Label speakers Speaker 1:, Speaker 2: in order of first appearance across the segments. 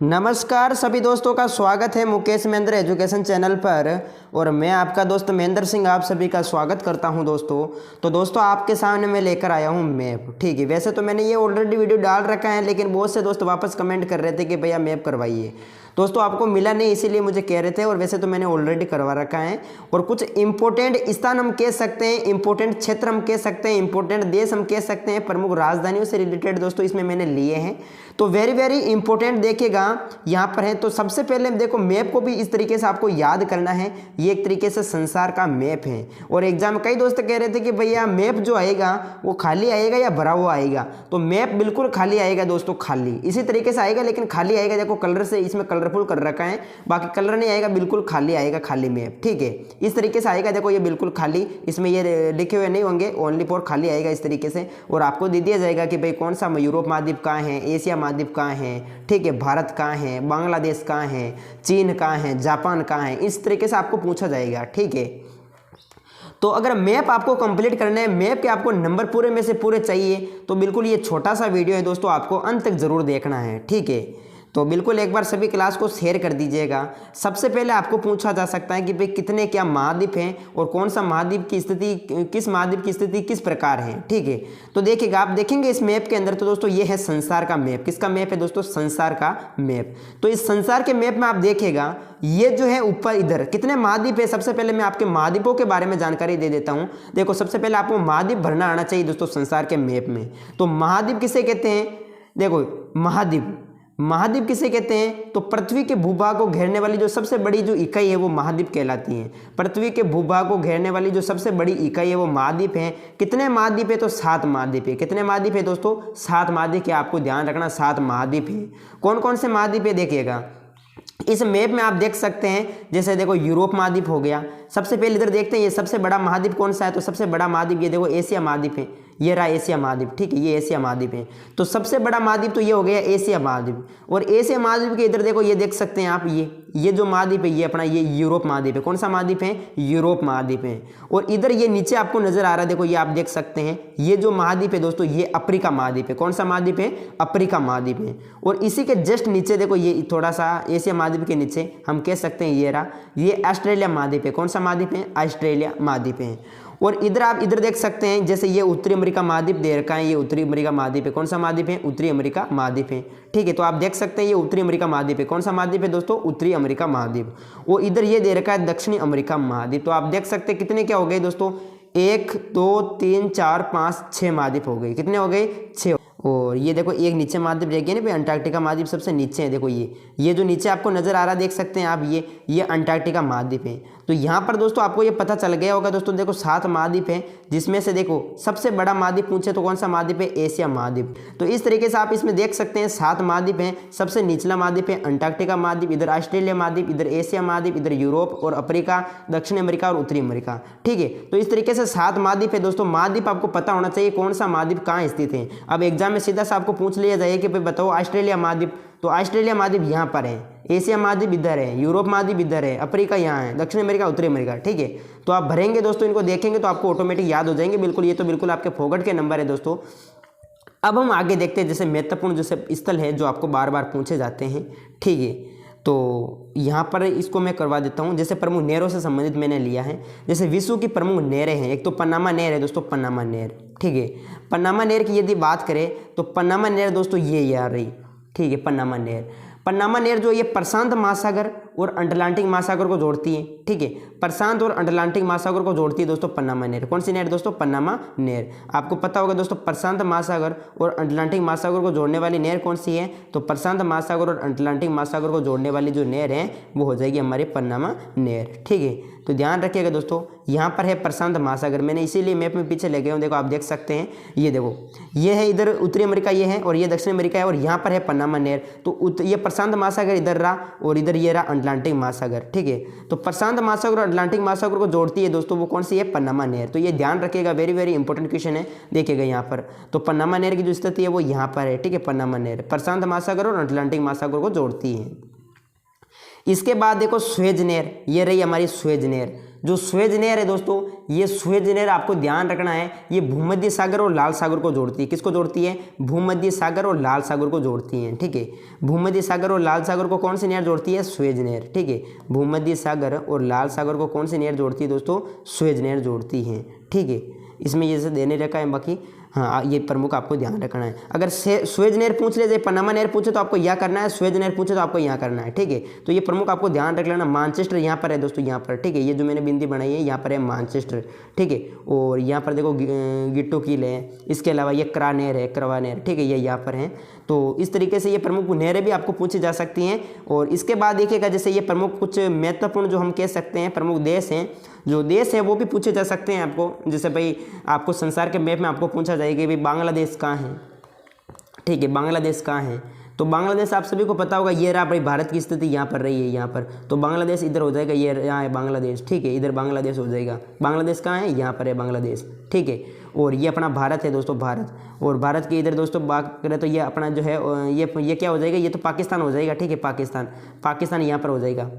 Speaker 1: नमस्कार सभी दोस्तों का स्वागत है मुकेश महेंद्र एजुकेशन चैनल पर। और मैं आपका दोस्त महेंद्र सिंह आप सभी का स्वागत करता हूं दोस्तों। तो दोस्तों आपके सामने मैं लेकर आया हूं मैप। ठीक है, वैसे तो मैंने ये ऑलरेडी वीडियो डाल रखा है, लेकिन बहुत से दोस्त वापस कमेंट कर रहे थे कि भैया मैप करवाइए। दोस्तों आपको मिला नहीं इसीलिए मुझे कह रहे थे, और वैसे तो मैंने ऑलरेडी करवा रखा है। और कुछ इंपॉर्टेंट स्थान हम कह सकते हैं, इंपॉर्टेंट क्षेत्र हम कह सकते हैं, इंपॉर्टेंट देश हम कह सकते हैं, प्रमुख राजधानियों से रिलेटेड दोस्तों इसमें मैंने लिए हैं। तो वेरी वेरी इंपॉर्टेंट देखिएगा यहाँ पर है। तो सबसे पहले देखो मैप को भी इस तरीके से आपको याद करना है। ये एक तरीके से संसार का मैप है। और एग्जाम कई दोस्त कह रहे थे कि भैया मैप जो आएगा वो खाली आएगा या भरा हुआ आएगा। तो मैप बिल्कुल खाली आएगा दोस्तों, खाली इसी तरीके से आएगा, लेकिन खाली आएगा। देखो कलर से इसमें कलरफुल कर रखा है, बाकी कलर नहीं आएगा, बिल्कुल खाली आएगा, खाली मैप। ठीक है, इस तरीके से आएगा। देखो ये बिल्कुल खाली, इसमें ये लिखे हुए नहीं होंगे, ओनली फॉर खाली आएगा इस तरीके से। और आपको दे दिया जाएगा कि भाई कौन सा यूरोप महाद्वीप कहाँ है, एशिया महाद्वीप कहाँ है, ठीक है, भारत कहाँ है, बांग्लादेश कहाँ है, चीन कहाँ है, जापान कहाँ है, इस तरीके से आपको पूछा जाएगा। ठीक है, तो अगर मैप आपको कंप्लीट करना है, मैप के आपको नंबर पूरे में से पूरे चाहिए, तो बिल्कुल ये छोटा सा वीडियो है दोस्तों, आपको अंत तक जरूर देखना है। ठीक है, तो बिल्कुल एक बार सभी क्लास को शेयर कर दीजिएगा। सबसे पहले आपको पूछा जा सकता है कि भाई कितने क्या महाद्वीप हैं और कौन सा महाद्वीप की स्थिति, किस महाद्वीप की स्थिति किस प्रकार है। ठीक है, तो देखिएगा, आप देखेंगे इस मैप के अंदर, तो दोस्तों ये है संसार का मैप। किसका मैप है दोस्तों? संसार का मैप। तो इस संसार के मैप में आप देखेगा, ये जो है ऊपर इधर कितने महाद्वीप है। सबसे पहले मैं आपके महाद्वीपों के बारे में जानकारी दे देता हूं। देखो सबसे पहले आपको महाद्वीप भरना आना चाहिए दोस्तों संसार के मैप में। तो महाद्वीप किसे कहते हैं? देखो महाद्वीप किसे कहते हैं? तो पृथ्वी के भूभाग को घेरने वाली जो सबसे बड़ी जो इकाई है वो महाद्वीप कहलाती है। पृथ्वी के भूभाग को घेरने वाली जो सबसे बड़ी इकाई है वो महाद्वीप है। कितने महाद्वीप है? तो 7 महाद्वीप है। कितने महाद्वीप है दोस्तों? 7 महाद्वीप है। आपको ध्यान रखना, 7 महाद्वीप है। कौन कौन से महाद्वीप है देखिएगा इस मैप में आप देख सकते हैं। जैसे देखो यूरोप महाद्वीप हो गया। सबसे पहले इधर देखते हैं ये सबसे बड़ा महाद्वीप कौन सा है। तो सबसे बड़ा महाद्वीप ये देखो एशिया महाद्वीप है। ये रहा एशिया महाद्वीप। ठीक है, ये एशिया महाद्वीप है। तो सबसे बड़ा महाद्वीप तो ये हो गया एशिया महाद्वीप। और एशिया महाद्वीप के इधर देखो, ये देख सकते हैं आप, ये जो महाद्वीप है ये अपना ये यूरोप महाद्वीप है। कौन सा महाद्वीप है? यूरोप महाद्वीप है। और इधर ये नीचे आपको नजर आ रहा है, देखो ये आप देख सकते हैं, ये जो महाद्वीप है दोस्तों ये अफ्रीका महाद्वीप है। कौन सा महाद्वीप है? अफ्रीका महाद्वीप है। और इसी के जस्ट नीचे देखो, ये थोड़ा सा एशिया महाद्वीप के नीचे हम कह सकते हैं ये रहा, ये ऑस्ट्रेलिया महाद्वीप है। कौन सा महाद्वीप है? ऑस्ट्रेलिया महाद्वीप है। और इधर आप इधर देख सकते हैं, जैसे ये उत्तरी अमेरिका महाद्वीप दे रखा है, ये उत्तरी अमेरिका महाद्वीप है। कौन सा महाद्वीप है? उत्तरी अमेरिका महाद्वीप है। ठीक है, तो आप देख सकते हैं ये उत्तरी अमेरिका महाद्वीप है। कौन सा महाद्वीप है दोस्तों? उत्तरी अमेरिका महाद्वीप। और इधर ये दे रखा है दक्षिणी अमेरिका महाद्वीप। तो आप देख सकते हैं कितने क्या हो गए दोस्तों, 1 2 3 4 5 6 महाद्वीप हो गए। कितने हो गए? 6। और ये देखो एक नीचे महाद्वीप रह गया ना भाई, अंटार्कटिका महाद्वीप सबसे नीचे है। देखो ये जो नीचे आपको नजर आ रहा है, देख सकते हैं आप, ये अंटार्कटिका महाद्वीप है। तो यहाँ पर दोस्तों आपको ये पता चल गया होगा दोस्तों, देखो 7 महाद्वीप है, जिसमें से देखो सबसे बड़ा महाद्वीप पूछे तो कौन सा महाद्वीप है? एशिया महाद्वीप। तो इस तरीके से आप इसमें देख सकते हैं 7 महाद्वीप हैं। सबसे निचला महाद्वीप है अंटार्कटिका महाद्वीप, इधर ऑस्ट्रेलिया महाद्वीप, इधर एशिया महाद्वीप, इधर यूरोप और अफ्रीका, दक्षिण अमेरिका और उत्तरी अमेरिका। ठीक है, तो इस तरीके से 7 महाद्वीप है दोस्तों। महाद्वीप आपको पता होना चाहिए कौन सा महाद्वीप कहाँ स्थित है। अब एग्जाम में सीधा सा आपको पूछ लिया जाए कि भाई बताओ ऑस्ट्रेलिया महाद्वीप, तो ऑस्ट्रेलिया महाद्वीप यहाँ पर है, एशिया महाद्वीप इधर है, यूरोप महाद्वीप इधर है, अफ्रीका यहाँ है, दक्षिण अमेरिका उत्तरी अमेरिका। ठीक है, तो आप भरेंगे दोस्तों, इनको देखेंगे तो आपको ऑटोमेटिक याद हो जाएंगे बिल्कुल। ये तो बिल्कुल आपके फोकट के नंबर है दोस्तों। अब हम आगे देखते हैं, जैसे महत्वपूर्ण जैसे स्थल है जो आपको बार बार पूछे जाते हैं। ठीक है, तो यहाँ पर इसको मैं करवा देता हूँ। जैसे प्रमुख नहरों से संबंधित मैंने लिया है, जैसे विश्व की प्रमुख नहरें हैं। एक तो पनामा नहर है दोस्तों, पनामा नहर। ठीक है, पनामा नहर की यदि बात करें तो पनामा नहर दोस्तों ये आ रही। ठीक है, पनामा नहर जो ये प्रशांत महासागर और अटलांटिक महासागर को जोड़ती है। ठीक है, प्रशांत और अटलांटिक महासागर को जोड़ती है दोस्तों पनामा नहर। कौन सी नहर दोस्तों? पनामा नहर। आपको पता होगा दोस्तों, प्रशांत महासागर और अटलांटिक महासागर को जोड़ने वाली नहर कौन सी है? तो प्रशांत महासागर और अटलांटिक महासागर को जोड़ने वाली जो नहर है वो हो जाएगी हमारी पनामा नहर। ठीक है, तो ध्यान रखिएगा दोस्तों, यहाँ पर है प्रशांत महासागर। मैंने इसीलिए मैप में पीछे ले गया हूँ। देखो आप देख सकते हैं, ये देखो ये है इधर उत्तरी अमेरिका, ये है, और ये दक्षिण अमेरिका है, और यहाँ पर है पनामा नहर। तो ये प्रशांत महासागर इधर रहा और इधर ये रहा अटलांटिक महासागर। ठीक है, तो प्रशांत महासागर और अटलांटिक महासागर को जोड़ती है दोस्तों, वो कौन सी है? पनामा नहर। तो ये ध्यान रखिएगा, वेरी वेरी इंपॉर्टेंट क्वेश्चन है। देखिएगा यहाँ पर, तो पनामा नहर की जो स्थिति है वो यहाँ पर है। ठीक है, पनामा नहर प्रशांत महासागर और अटलांटिक महासागर को जोड़ती है। इसके बाद देखो स्वेज नहर, ये रही हमारी स्वेज नहर। जो सुएज नहर है दोस्तों, ये सुएज नहर आपको ध्यान रखना है, ये भूमध्य सागर और लाल सागर को जोड़ती है। किसको जोड़ती है? भूमध्य सागर और लाल सागर को जोड़ती है। ठीक है, भूमध्य सागर और लाल सागर को कौन सी नहर जोड़ती है? सुएज नहर। ठीक है, भूमध्य सागर और लाल सागर को कौन सी नहर जोड़ती है दोस्तों? सुएज नहर जोड़ती है। ठीक है, इसमें ये से देने रखा है, बाकी हाँ ये प्रमुख आपको ध्यान रखना है। अगर सुएज नहर पूछ ले, पनामा नहर पूछे तो आपको यह करना है, सुएज नहर पूछे तो आपको यहाँ करना है। ठीक है, तो ये प्रमुख आपको ध्यान रख लेना। मानचेस्टर यहाँ पर है दोस्तों, यहाँ पर। ठीक है, ये जो मैंने बिंदी बनाई है यहाँ पर है मानचेस्टर। ठीक है, और यहाँ पर देखो गिट्टो कील है, इसके अलावा ये क्रा नहर है, करवा नहर। ठीक है, ये यहाँ पर है। तो इस तरीके से ये प्रमुख नहरें भी आपको पूछी जा सकती हैं। और इसके बाद देखिएगा, जैसे ये प्रमुख कुछ महत्वपूर्ण जो हम कह सकते हैं प्रमुख देश हैं, जो देश है वो भी पूछे जा सकते हैं आपको। जैसे भाई आपको संसार के मैप में आपको पूछा जाएगा कि भाई बांग्लादेश कहाँ है। ठीक है, बांग्लादेश कहाँ है? तो बांग्लादेश आप सभी को पता होगा, ये रहा भाई भारत की स्थिति यहाँ पर रही है, यहाँ पर। तो बांग्लादेश इधर हो जाएगा, ये यहाँ है बांग्लादेश। ठीक है, इधर बांग्लादेश हो जाएगा। बांग्लादेश कहाँ है? यहाँ पर है बांग्लादेश। ठीक है, और ये अपना भारत है दोस्तों, भारत। और भारत के इधर दोस्तों बात करें तो ये अपना जो है ये क्या हो जाएगा? ये तो पाकिस्तान हो जाएगा। ठीक है, पाकिस्तान यहाँ पर हो जाएगा।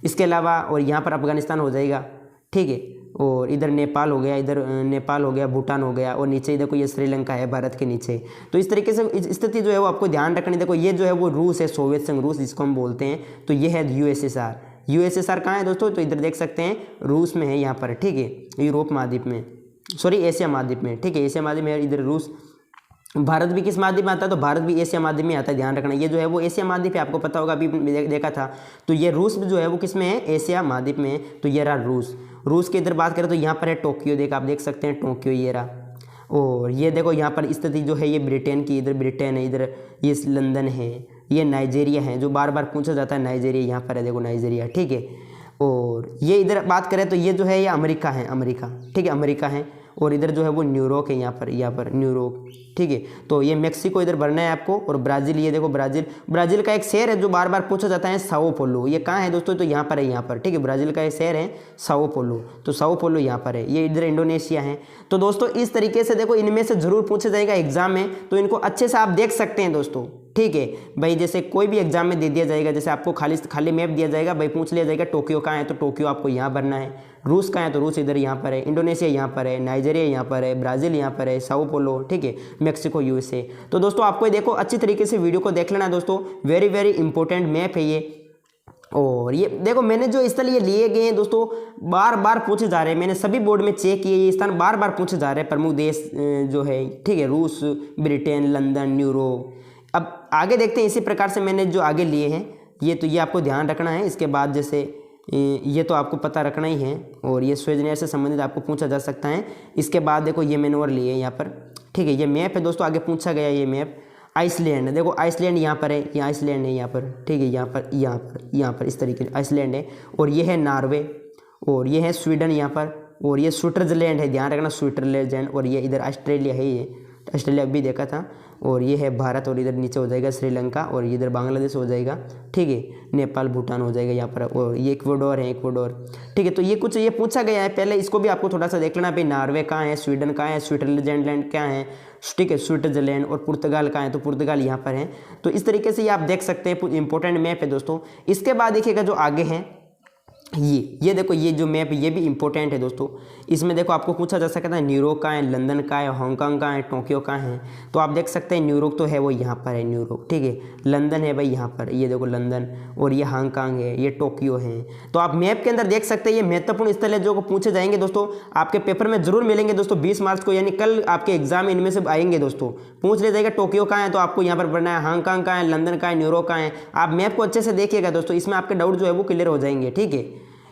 Speaker 1: इसके अलावा और यहाँ पर अफगानिस्तान हो जाएगा। ठीक है, और इधर नेपाल हो गया, इधर नेपाल हो गया, भूटान हो गया, और नीचे देखो ये श्रीलंका है भारत के नीचे। तो इस तरीके से स्थिति जो है वो आपको ध्यान रखनी। देखो ये जो है वो रूस है, सोवियत संघ रूस जिसको हम बोलते हैं। तो ये है यूएसएसआर। यूएसएसआर कहाँ है दोस्तों? तो इधर देख सकते हैं रूस में है, यहाँ पर। ठीक है, यूरोप महाद्वीप में, सॉरी एशिया महाद्वीप में। ठीक है, एशिया महाद्वीप में इधर रूस। भारत भी किस महाद्वीप में आता है? तो भारत भी एशिया महाद्वीप में आता है, ध्यान रखना। ये जो है वो एशिया महाद्वीप है, आपको पता होगा, अभी देखा था। तो ये रूस जो है वो किस में है? एशिया महाद्वीप में है। तो ये रहा रूस। रूस के इधर बात करें तो यहाँ पर है टोक्यो। आप देख सकते हैं टोक्यो, ये रहा। और ये देखो यहाँ पर स्थिति जो है ये ब्रिटेन की, इधर ब्रिटेन है, इधर ये लंदन है, ये नाइजीरिया है, जो बार बार पूछा जाता है नाइजीरिया, यहाँ पर है देखो नाइजीरिया। ठीक है, और ये इधर बात करें तो ये जो है ये अमेरिका है, अमेरिका। ठीक है, अमेरिका है। और इधर जो है वो न्यूयॉर्क है, यहाँ पर न्यूयॉर्क। ठीक है, तो ये मेक्सिको इधर भरना है आपको। और ब्राज़ील, ये देखो ब्राज़ील का एक शहर है जो बार बार पूछा जाता है, साओ पोलो। ये कहाँ है दोस्तों? तो यहाँ पर है, यहाँ पर। ठीक है, ब्राज़ील का एक शहर है साओ पोलो। तो साओ पोलो यहाँ पर है। ये इधर इंडोनेशिया है। तो दोस्तों इस तरीके से देखो, इनमें से जरूर पूछा जाएगा एग्जाम में, तो इनको अच्छे से आप देख सकते हैं दोस्तों। ठीक है भाई, जैसे कोई भी एग्जाम में दे दिया जाएगा, जैसे आपको खाली मैप दिया जाएगा भाई, पूछ लिया जाएगा टोक्यो कहाँ है, तो टोक्यो आपको यहाँ भरना है। रूस कहाँ है? तो रूस इधर यहाँ पर है। इंडोनेशिया यहाँ पर है, नाइजीरिया यहाँ पर है, ब्राज़ील यहाँ पर है, साओ पोलो। ठीक है, मेक्सिको, यूएसए। तो दोस्तों आपको ये देखो अच्छी तरीके से वीडियो को देख लेना दोस्तों, वेरी वेरी इंपॉर्टेंट मैप है ये। और ये देखो मैंने जो स्थल ये लिए गए हैं दोस्तों, बार बार पूछे जा रहे हैं, मैंने सभी बोर्ड में चेक किए, ये स्थान बार बार पूछे जा रहे हैं, प्रमुख देश जो है। ठीक है, रूस, ब्रिटेन, लंदन, न्यूयॉर्क। अब आगे देखते हैं, इसी प्रकार से मैंने जो आगे लिए हैं ये आपको ध्यान रखना है। इसके बाद जैसे ये तो आपको पता रखना ही है, और ये सुएज नहर से संबंधित आपको पूछा जा सकता है। इसके बाद देखो ये मैंने और लिए यहाँ पर। ठीक है, ये मैप है दोस्तों, आगे पूछा गया ये मैप। आइसलैंड है, देखो आइसलैंड यहाँ पर है, ये आइसलैंड है यहाँ पर। ठीक है, यहाँ पर इस तरीके से आइसलैंड है। और ये है नॉर्वे, और ये है स्वीडन यहाँ पर, और ये स्विट्जरलैंड है, ध्यान रखना स्विट्जरलैंड। और ये इधर ऑस्ट्रेलिया है, ये ऑस्ट्रेलिया भी देखा था। और ये है भारत, और इधर नीचे हो जाएगा श्रीलंका, और इधर बांग्लादेश हो जाएगा। ठीक है, नेपाल, भूटान हो जाएगा यहाँ पर। और ये इक्वाडोर है, इक्वाडोर। ठीक है, तो ये कुछ ये पूछा गया है पहले, इसको भी आपको थोड़ा सा देख लेना भाई। नॉर्वे कहाँ है, स्वीडन कहाँ है, स्विट्जरलैंड क्या है। ठीक है, स्विट्जरलैंड। और पुर्तगाल कहाँ है, तो पुर्तगाल यहाँ पर है। तो इस तरीके से ये आप देख सकते हैं, इंपॉर्टेंट मैप है दोस्तों। इसके बाद देखिएगा जो आगे है ये देखो, ये जो मैप ये भी इंपॉर्टेंट है दोस्तों। इसमें देखो आपको पूछा जा सकता है न्यूयॉर्क का है, लंदन का है, हांगकांग का है, टोक्यो का है। तो आप देख सकते हैं न्यूयॉर्क तो है वो यहाँ पर है, न्यूयॉर्क। ठीक है, लंदन है भाई यहाँ पर, ये देखो लंदन। और ये हांगकांग है, ये टोक्यो है। तो आप मैप के अंदर देख सकते हैं, ये महत्वपूर्ण स्थल है जो पूछे जाएंगे दोस्तों, आपके पेपर में जरूर मिलेंगे दोस्तों 20 मार्च को, यानी कल आपके एग्जाम में इनमें से आएंगे दोस्तों। पूछ लिया जाएगा टोक्यो कहाँ है, तो आपको यहाँ पर पढ़ना है हांगकांग का है, लंदन का है, न्यूयॉर्क का है। आप मैप को अच्छे से देखिएगा दोस्तों, इसमें आपके डाउट जो है वो क्लियर हो जाएंगे। ठीक है,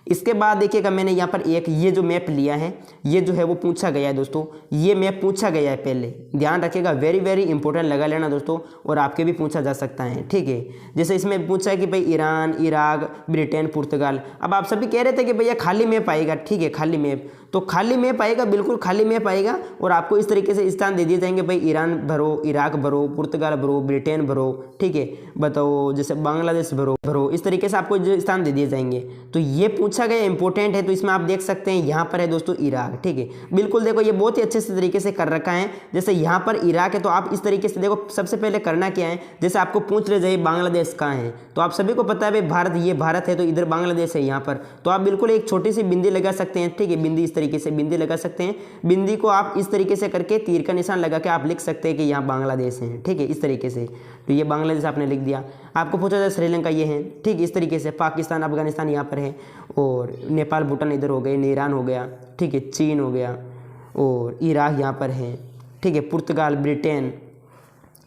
Speaker 1: इसके बाद देखिएगा मैंने यहाँ पर एक ये जो मैप लिया है, ये जो है वो पूछा गया है दोस्तों, ये मैप पूछा गया है पहले, ध्यान रखिएगा, वेरी वेरी इंपॉर्टेंट लगा लेना दोस्तों। और आपके भी पूछा जा सकता है। ठीक है, जैसे इसमें पूछा है कि भाई ईरान, इराक, ब्रिटेन, पुर्तगाल। अब आप सभी कह रहे थे कि भैया खाली मैप आएगा। ठीक है, खाली मैप, तो खाली मैप आएगा, बिल्कुल खाली मैप आएगा। और आपको इस तरीके से स्थान दे दिए जाएंगे भाई, ईरान भरो, इराक भरो, पुर्तगाल भरो, ब्रिटेन भरो। ठीक है, बताओ जैसे बांग्लादेश भरो, इस तरीके से आपको जो स्थान दे दिए जाएंगे। तो ये पूछा पूछा गया इंपॉर्टेंट है, तो इसमें आप देख सकते हैं यहाँ पर है दोस्तों इराक। ठीक है, बिल्कुल देखो ये बहुत ही अच्छे से तरीके से कर रखा है। जैसे यहाँ पर इराक है तो आप इस तरीके से देखो, सबसे पहले करना क्या है, जैसे आपको पूछ ले जाए बांग्लादेश कहाँ है, तो आप सभी को पता है भाई भारत, ये भारत है तो इधर बांग्लादेश है यहाँ पर, तो आप बिल्कुल एक छोटी सी बिंदी लगा सकते हैं। ठीक है, बिंदी इस तरीके से बिंदी लगा सकते हैं। बिंदी को आप इस तरीके से करके तीर का निशान लगा के आप लिख सकते हैं कि यहाँ बांग्लादेश है। ठीक है, इस तरीके से, तो ये बांग्लादेश आपने लिख दिया। आपको पूछा जाए श्रीलंका ये है। ठीक, इस तरीके से पाकिस्तान अफगानिस्तान यहाँ पर है, और नेपाल भूटान इधर हो गए, ईरान हो गया। ठीक है, चीन हो गया, और इराक यहाँ पर है। ठीक है, पुर्तगाल, ब्रिटेन,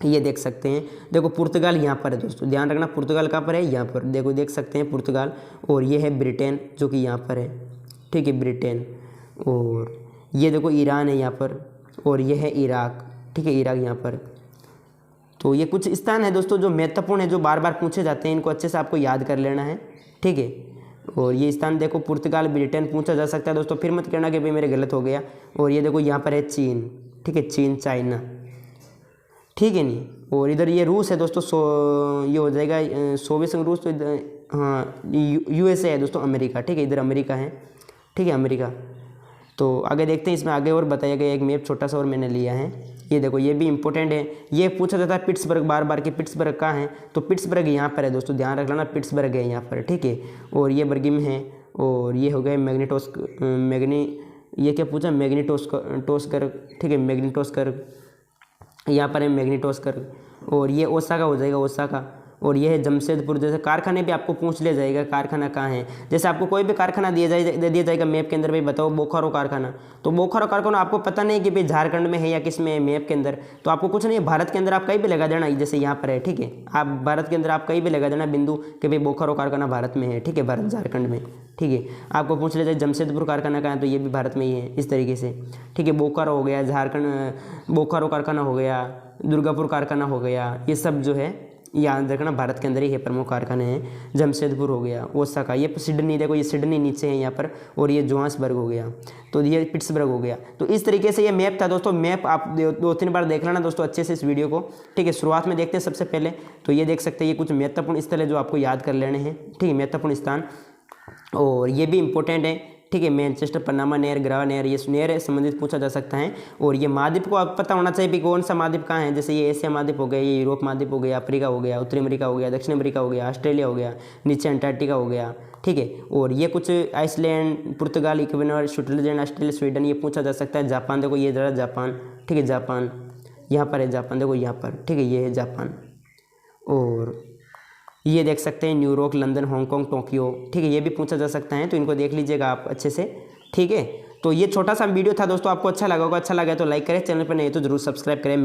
Speaker 1: ये देख सकते हैं। देखो पुर्तगाल यहाँ पर है दोस्तों, ध्यान रखना पुर्तगाल कहाँ पर है, यहाँ पर देखो, देख सकते हैं पुर्तगाल। और ये है ब्रिटेन जो कि यहाँ पर है। ठीक है, ब्रिटेन। और ये देखो ईरान है यहाँ पर, और ये है इराक। ठीक है, इराक यहाँ पर। तो ये कुछ स्थान है दोस्तों जो महत्वपूर्ण है, जो बार बार पूछे जाते हैं, इनको अच्छे से आपको याद कर लेना है। ठीक है, और ये स्थान देखो पुर्तगाल, ब्रिटेन पूछा जा सकता है दोस्तों, फिर मत कहना कि भाई मेरे गलत हो गया। और ये देखो यहाँ पर है चीन। ठीक है, चीन, चाइना। ठीक है नहीं, और इधर ये रूस है दोस्तों, ये हो जाएगा सोवियत संघ, रूस तो हाँ, यूएसए है दोस्तों, अमेरिका। ठीक है, इधर अमेरिका है। ठीक है, अमेरिका। तो आगे देखते हैं, इसमें आगे और बताया गया एक मैप छोटा सा और मैंने लिया है। ये देखो, ये भी इंपॉर्टेंट है। ये पूछा जाता है पिट्सबर्ग बार बार कि पिट्सबर्ग कहाँ है, तो पिट्सबर्ग यहाँ पर है दोस्तों, ध्यान रख लेना, पिट्सबर्ग है यहाँ पर। ठीक है, और ये बर्गिम है, और ये हो गए ये क्या पूछा, मैग्नीटोस्कर। ठीक है, मैग्नीटोस्कर यहाँ पर है, मैग्नीटोस्कर। और ये ओसाका हो जाएगा, ओसाका। और ये है जमशेदपुर। जैसे कारखाने भी आपको पूछ लिया जाएगा, कारखाना कहाँ है, जैसे आपको कोई भी कारखाना दिया जाएगा मैप के अंदर, भाई बताओ बोकारो कारखाना, तो बोकारो कारखाना आपको पता नहीं कि भाई झारखंड में है या किस में है मैप के अंदर, तो आपको कुछ नहीं, भारत के अंदर आप कहीं भी लगा देना, जैसे यहाँ पर है। ठीक है, आप भारत के अंदर आप कहीं भी लगा देना बिंदु कि भाई बोकारो कारखाना भारत में है। ठीक है, भारत झारखंड में। ठीक है, आपको पूछ लिया जाए जमशेदपुर कारखाना कहाँ है, तो ये भी भारत में ही है, इस तरीके से। ठीक है, बोकारो हो गया, झारखंड बोकारो कारखाना हो गया, दुर्गापुर कारखाना हो गया, ये सब जो है याद रखना भारत के अंदर ही है, प्रमुख कारखाने हैं। जमशेदपुर हो गया, ओसाका, ये सिडनी, देखो ये सिडनी नीचे है यहाँ पर, और ये जोहान्सबर्ग हो गया, तो ये पिट्सबर्ग हो गया। तो इस तरीके से ये मैप था दोस्तों। मैप आप 2-3 बार देख लेना दोस्तों अच्छे से इस वीडियो को। ठीक है, शुरुआत में देखते हैं सबसे पहले, तो ये देख सकते हैं, ये कुछ महत्वपूर्ण स्थल है जो आपको याद कर लेने हैं। ठीक है, महत्वपूर्ण स्थान, और ये भी इंपॉर्टेंट है। ठीक है, मैनचेस्टर, पनामा नहर, ग्रावा नहर, ये नहर संबंधित पूछा जा सकता है। और ये महाद्वीप को आप पता होना चाहिए कि कौन सा महाद्वीप कहाँ है, जैसे ये एशिया महाद्वीप हो गया, ये यूरोप महाद्वीप हो गया, अफ्रीका हो गया, उत्तरी अमेरिका हो गया, दक्षिण अमेरिका हो गया, ऑस्ट्रेलिया हो गया, नीचे अंटार्कटिका हो गया। ठीक है, और ये कुछ आइसलैंड, पुर्तगाल, इक्वेडोर, स्विट्जरलैंड, ऑस्ट्रेलिया, स्वीडन, ये पूछा जा सकता है। जापान, देखो ये जरा जापान। ठीक है, जापान यहाँ पर है, जापान देखो यहाँ पर। ठीक है, ये है जापान। और ये देख सकते हैं न्यूयॉर्क, लंदन, हांगकांग, टोक्यो। ठीक है, ये भी पूछा जा सकता है, तो इनको देख लीजिएगा आप अच्छे से। ठीक है, तो ये छोटा सा वीडियो था दोस्तों, आपको अच्छा लगा होगा, अच्छा लगा तो लाइक करें, चैनल पर नहीं तो जरूर सब्सक्राइब करें।